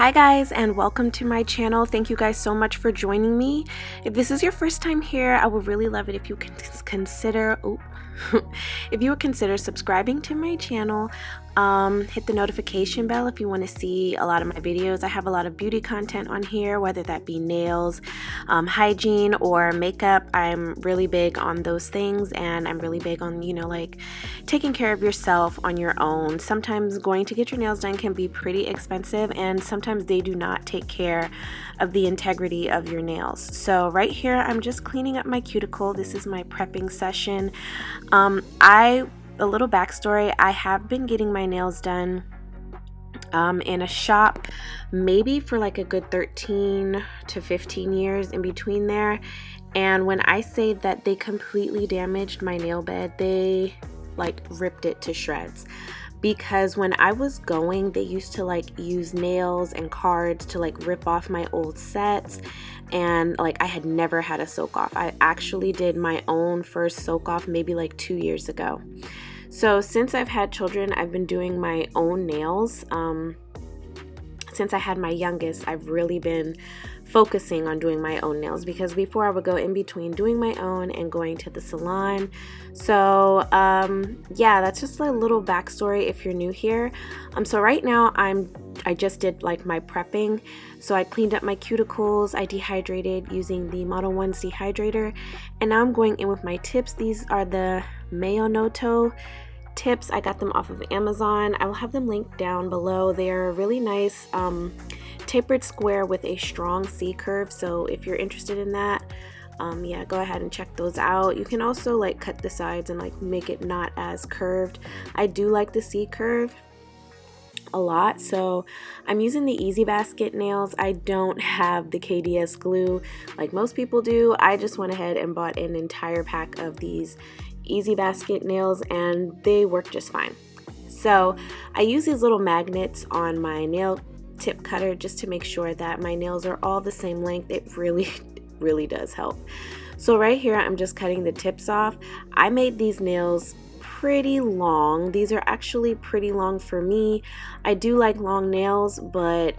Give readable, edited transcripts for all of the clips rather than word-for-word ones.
Hi guys, and welcome to my channel. Thank you guys so much for joining me. If this is your first time here, I would really love it if you can consider if you would consider subscribing to my channel. Hit the notification bell if you want to see a lot of my videos. I have a lot of beauty content on here, whether that be nails, hygiene, or makeup. I'm really big on those things, and I'm really big on, like taking care of yourself on your own. Sometimes going to get your nails done can be pretty expensive, and sometimes they do not take care of the integrity of your nails. So right here, I'm just cleaning up my cuticle. This is my prepping session. A little backstory, I have been getting my nails done in a shop maybe for like a good 13 to 15 years in between there. And when I say that they completely damaged my nail bed, they like ripped it to shreds. Because when I was going, they used to like use nails and cards to like rip off my old sets, and like I had never had a soak off. I actually did my own first soak off maybe like 2 years ago. So since I've had children, I've been doing my own nails. Since I had my youngest, I've really been focusing on doing my own nails, because before I would go in between doing my own and going to the salon. So yeah, that's just a little backstory if you're new here. So right now I just did like my prepping. So I cleaned up my cuticles, I dehydrated using the Model 1's dehydrator, and now I'm going in with my tips. These are the Meyoto tips. I got them off of Amazon. I will have them linked down below. They're really nice, tapered square with a strong C curve. So if you're interested in that, yeah, go ahead and check those out. You can also like cut the sides and like make it not as curved. I do like the C curve a lot, so I'm using the Easy Basket nails. I don't have the KDS glue like most people do. I just went ahead and bought an entire pack of these Easy Basket nails, and they work just fine. So I use these little magnets on my nail tip cutter just to make sure that my nails are all the same length. It really does help. So right here, I'm just cutting the tips off. I made these nails pretty long. These are actually pretty long for me. I do like long nails, but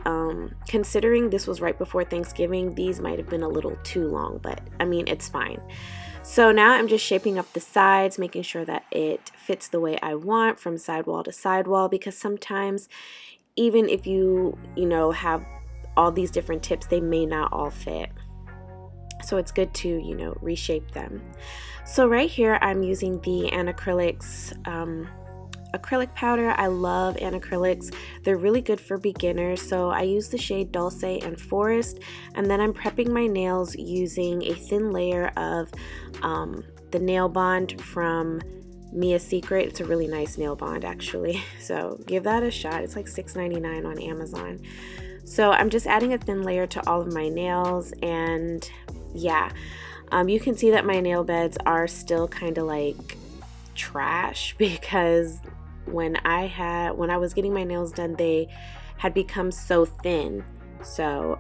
considering this was right before Thanksgiving, these might have been a little too long, but I mean, it's fine. So now I'm just shaping up the sides, making sure that it fits the way I want from sidewall to sidewall, because sometimes even if you have all these different tips, they may not all fit. So it's good to, reshape them. So right here, I'm using the Anacrylics acrylic powder. I love Anacrylics. They're really good for beginners. So I use the shade Dolce and Forest, and then I'm prepping my nails using a thin layer of the nail bond from Mia Secret. It's a really nice nail bond actually. So give that a shot. It's like $6.99 on Amazon. So I'm just adding a thin layer to all of my nails, and yeah, you can see that my nail beds are still kind of like trash, because when I was getting my nails done, they had become so thin. So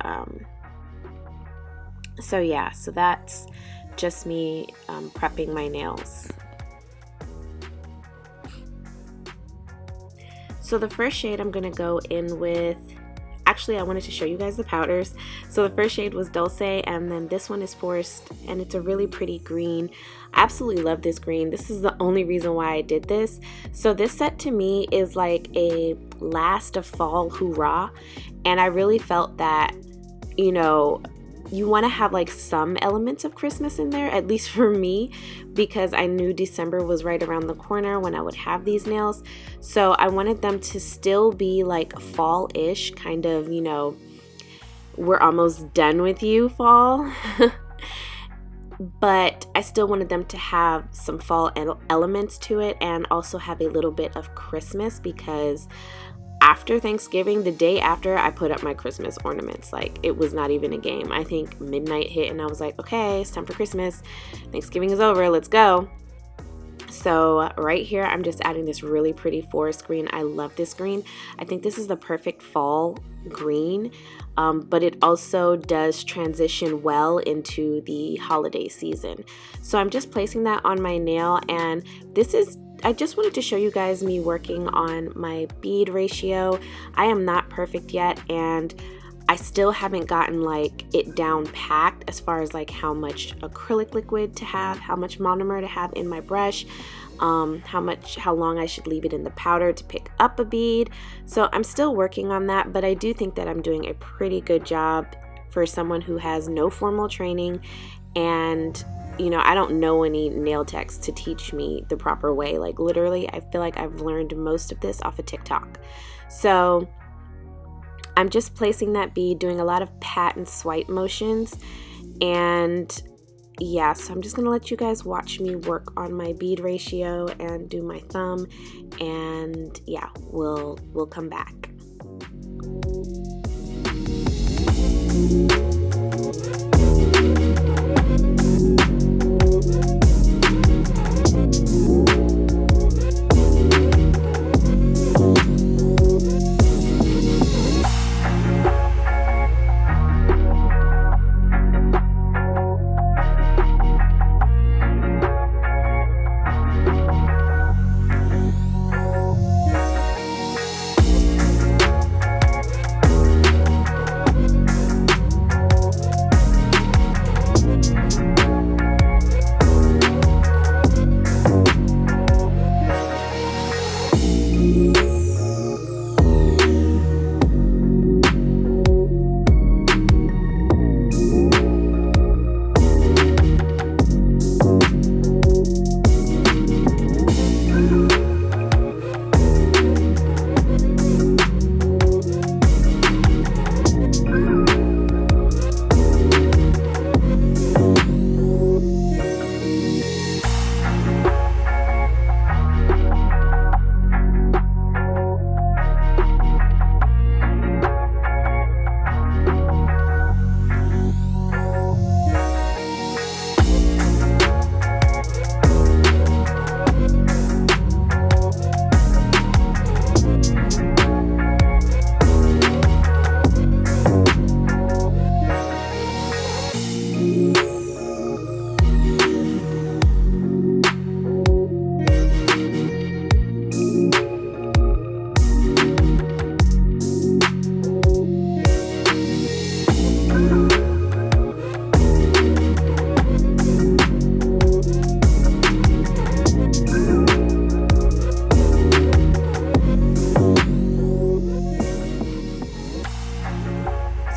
yeah, so that's just me prepping my nails. So the first shade I'm gonna go in with, actually I wanted to show you guys the powders. So the first shade was Dolce, and then this one is Forest, and it's a really pretty green. I absolutely love this green. This is the only reason why I did this. So this set to me is like a last of fall hoorah, and I really felt that, you want to have like some elements of Christmas in there, at least for me, because I knew December was right around the corner when I would have these nails. So I wanted them to still be like fall-ish, kind of, we're almost done with you, fall. But I still wanted them to have some fall elements to it, and also have a little bit of Christmas, because after Thanksgiving, the day after, I put up my Christmas ornaments. Like, it was not even a game. I think midnight hit and I was like, okay, it's time for Christmas. Thanksgiving is over, let's go. So right here, I'm just adding this really pretty forest green. I love this green. I think this is the perfect fall green, but it also does transition well into the holiday season. So I'm just placing that on my nail, and I just wanted to show you guys me working on my bead ratio. I am not perfect yet, and I still haven't gotten like it down packed as far as like how much acrylic liquid to have, how much monomer to have in my brush, how long I should leave it in the powder to pick up a bead. So I'm still working on that, but I do think that I'm doing a pretty good job for someone who has no formal training, and I don't know any nail techs to teach me the proper way. Like literally, I feel like I've learned most of this off of TikTok. So I'm just placing that bead, doing a lot of pat and swipe motions, and yeah, so I'm just gonna let you guys watch me work on my bead ratio and do my thumb, and yeah, we'll come back.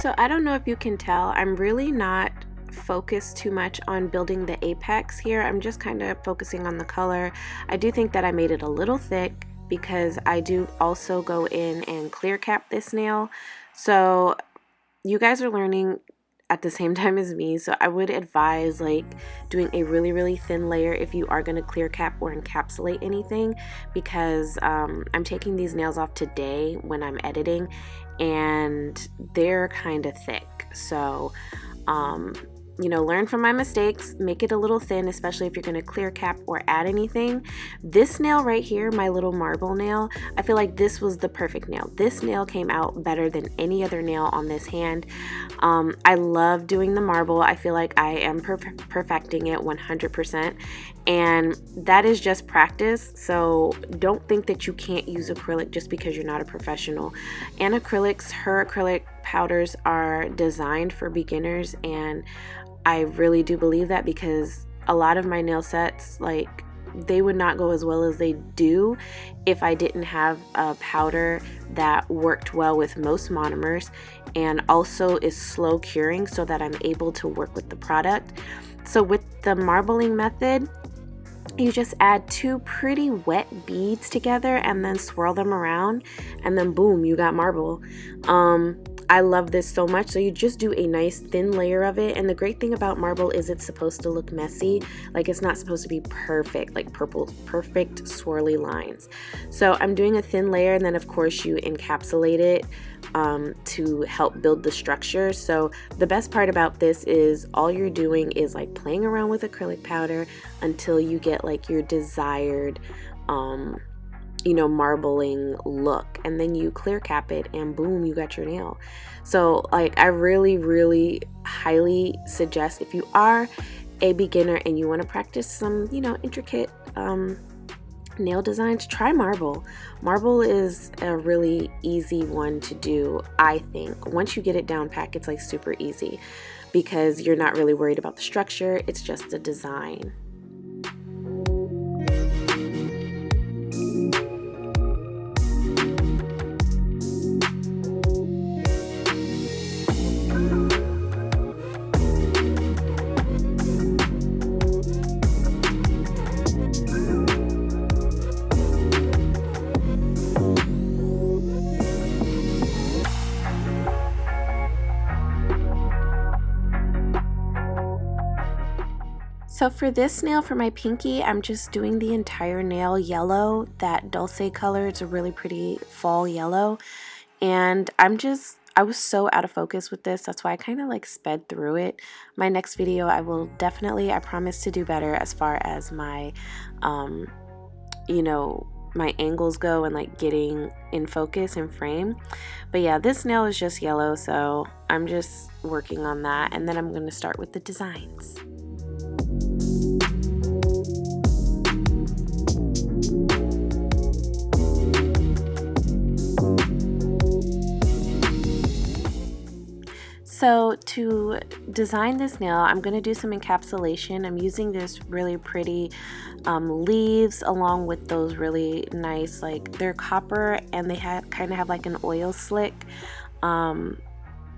So I don't know if you can tell, I'm really not focused too much on building the apex here. I'm just kind of focusing on the color. I do think that I made it a little thick because I do also go in and clear cap this nail. So you guys are learning at the same time as me, so I would advise like doing a really thin layer if you are going to clear cap or encapsulate anything, because I'm taking these nails off today when I'm editing and they're kind of thick. So learn from my mistakes, make it a little thin, especially if you're going to clear cap or add anything. This nail right here, my little marble nail, I feel like this was the perfect nail. This nail came out better than any other nail on this hand. I love doing the marble. I feel like I am perfecting it 100%, and that is just practice. So don't think that you can't use acrylic just because you're not a professional. Anacrylics, her acrylic powders are designed for beginners, and I really do believe that, because a lot of my nail sets, like, they would not go as well as they do if I didn't have a powder that worked well with most monomers and also is slow curing so that I'm able to work with the product. So with the marbling method, you just add 2 pretty wet beads together and then swirl them around, and then boom, you got marble. I love this so much. So you just do a nice thin layer of it, and the great thing about marble is it's supposed to look messy. Like, it's not supposed to be perfect, like perfect swirly lines. So I'm doing a thin layer, and then of course you encapsulate it to help build the structure. So the best part about this is all you're doing is like playing around with acrylic powder until you get like your desired marbling look, and then you clear cap it and boom, you got your nail. So like, I really highly suggest, if you are a beginner and you want to practice some intricate nail designs, try marble. Marble is a really easy one to do, I think. Once you get it down pat, it's like super easy because you're not really worried about the structure, it's just the design. So for this nail, for my pinky, I'm just doing the entire nail yellow, that Dolce color. It's a really pretty fall yellow. And I was so out of focus with this. That's why I kind of like sped through it. My next video, I will definitely, I promise to do better as far as my, you know, my angles go and like getting in focus and frame. But yeah, this nail is just yellow, so I'm just working on that. And then I'm going to start with the designs. So to design this nail, I'm going to do some encapsulation. I'm using this really pretty leaves along with those really nice, like they're copper and they kind of have like an oil slick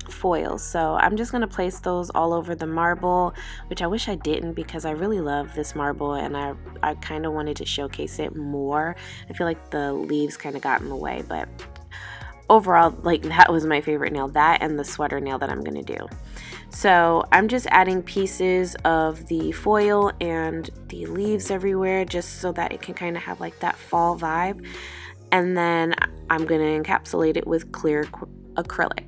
foil. So I'm just going to place those all over the marble, which I wish I didn't because I really love this marble and I kind of wanted to showcase it more. I feel like the leaves kind of got in the way, but overall, like that was my favorite nail, that and the sweater nail that I'm going to do. So I'm just adding pieces of the foil and the leaves everywhere just so that it can kind of have like that fall vibe. And then I'm going to encapsulate it with clear acrylic.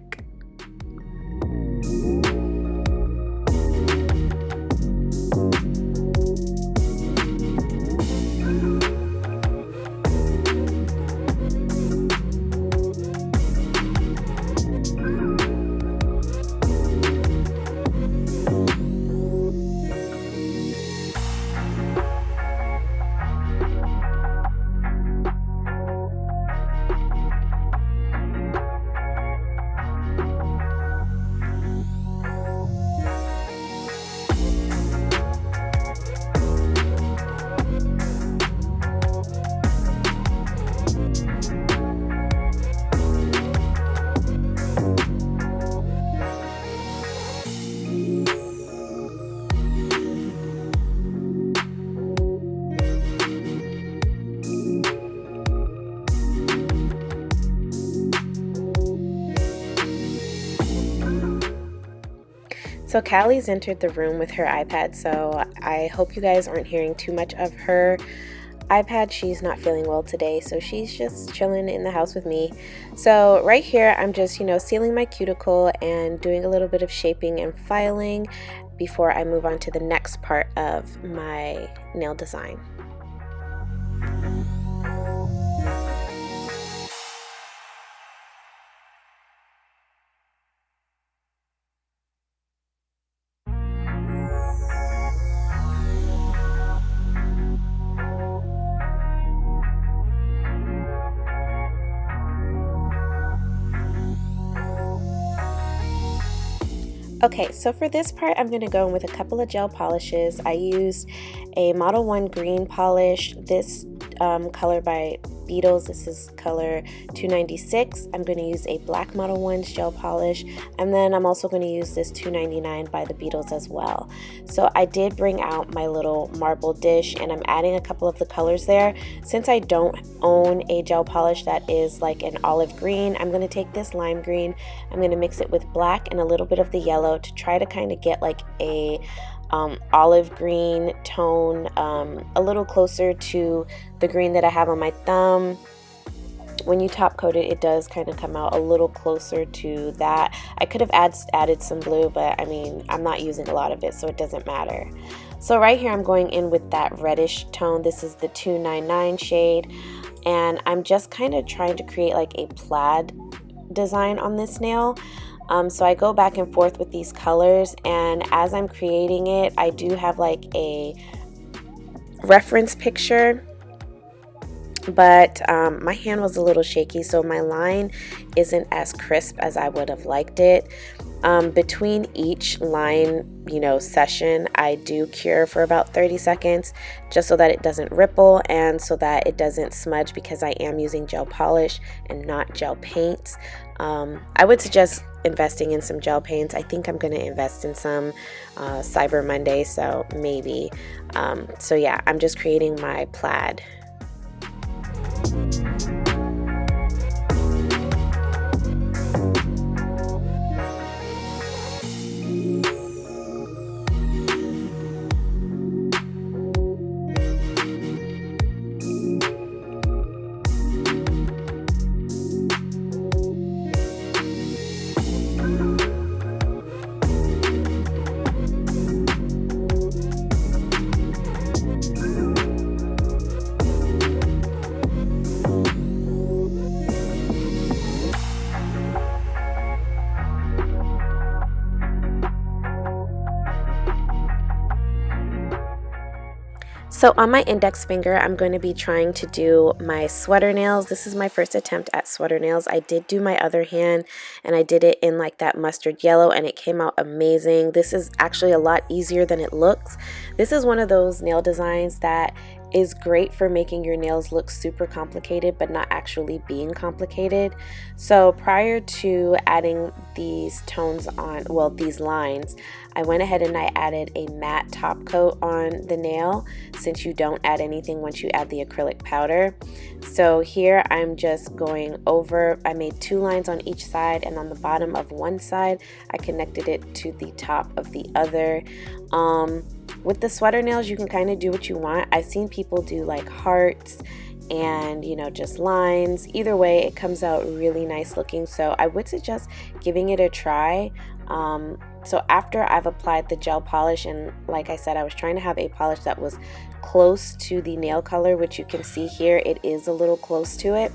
So Callie's entered the room with her iPad, so I hope you guys aren't hearing too much of her iPad. She's not feeling well today, so she's just chilling in the house with me. So right here, I'm just, sealing my cuticle and doing a little bit of shaping and filing before I move on to the next part of my nail design. Okay, so for this part, I'm going to go in with a couple of gel polishes. I used a Model 1 green polish, this color by Beetles. This is color 296. I'm going to use a black Model 1 gel polish, and then I'm also going to use this 299 by the Beetles as well. So I did bring out my little marble dish, and I'm adding a couple of the colors there. Since I don't own a gel polish that is like an olive green, I'm going to take this lime green, I'm going to mix it with black and a little bit of the yellow to try to kind of get like a olive green tone, a little closer to the green that I have on my thumb. When you top coat it, it does kind of come out a little closer to that. I could have added some blue, but I mean, I'm not using a lot of it, so it doesn't matter. So right here, I'm going in with that reddish tone. This is the 299 shade, and I'm just kind of trying to create like a plaid design on this nail. So I go back and forth with these colors, and as I'm creating it, I do have like a reference picture but my hand was a little shaky, so my line isn't as crisp as I would have liked it. Between each line, session, I do cure for about 30 seconds just so that it doesn't ripple and so that it doesn't smudge, because I am using gel polish and not gel paints. I would suggest investing in some gel paints. I think I'm going to invest in some Cyber Monday, so maybe. So yeah, I'm just creating my plaid. So on my index finger, I'm going to be trying to do my sweater nails. This is my first attempt at sweater nails. I did do my other hand and I did it in like that mustard yellow and it came out amazing. This is actually a lot easier than it looks. This is one of those nail designs that is great for making your nails look super complicated but not actually being complicated. So prior to adding these tones on, well, these lines, I went ahead and I added a matte top coat on the nail, since you don't add anything once you add the acrylic powder. So here I'm just going over, I made 2 lines on each side, and on the bottom of one side I connected it to the top of the other. With the sweater nails, you can kind of do what you want. I've seen people do like hearts and just lines. Either way, it comes out really nice looking, so I would suggest giving it a try. So after I've applied the gel polish, and like I said, I was trying to have a polish that was close to the nail color, which you can see here, it is a little close to it.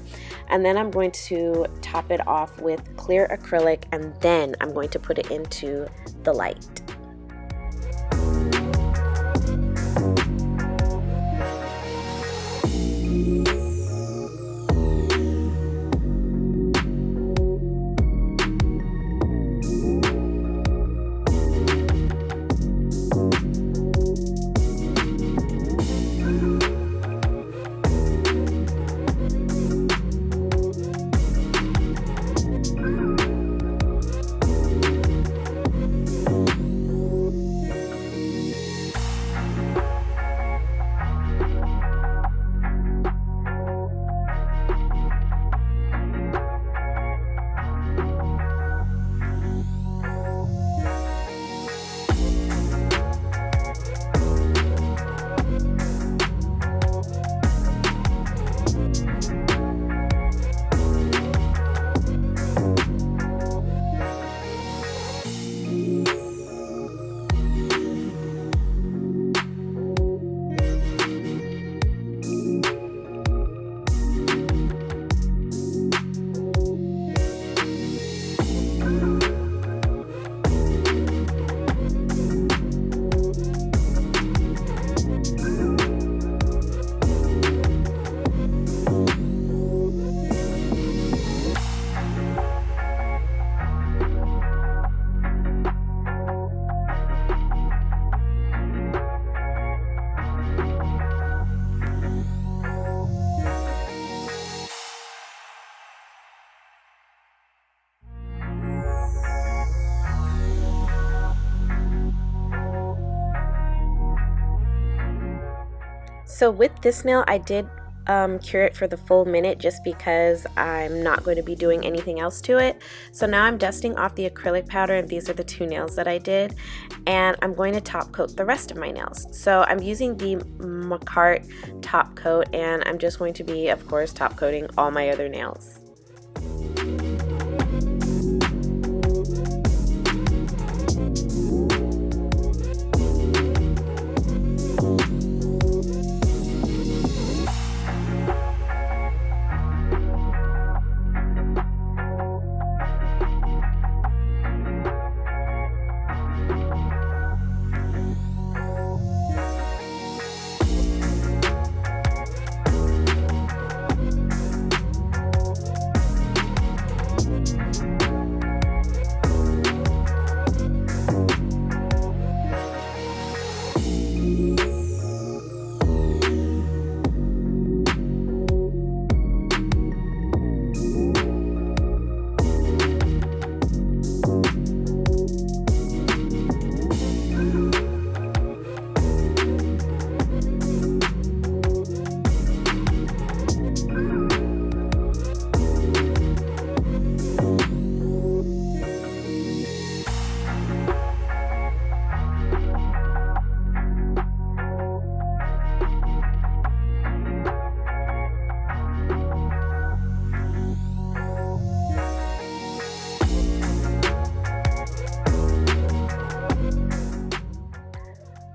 And then I'm going to top it off with clear acrylic, and then I'm going to put it into the light. So with this nail, I did cure it for the full minute just because I'm not going to be doing anything else to it. So now I'm dusting off the acrylic powder, and these are the 2 nails that I did, and I'm going to top coat the rest of my nails. So I'm using the Macart top coat, and I'm just going to be, of course, top coating all my other nails.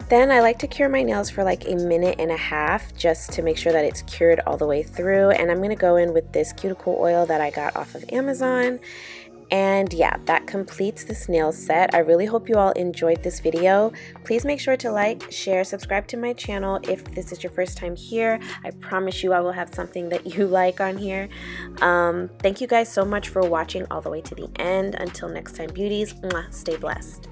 Then I like to cure my nails for like a minute and a half just to make sure that it's cured all the way through. And I'm going to go in with this cuticle oil that I got off of Amazon. And yeah, that completes this nail set. I really hope you all enjoyed this video. Please make sure to like, share, subscribe to my channel if this is your first time here. I promise you I will have something that you like on here. Thank you guys so much for watching all the way to the end. Until next time, beauties, mwah, stay blessed.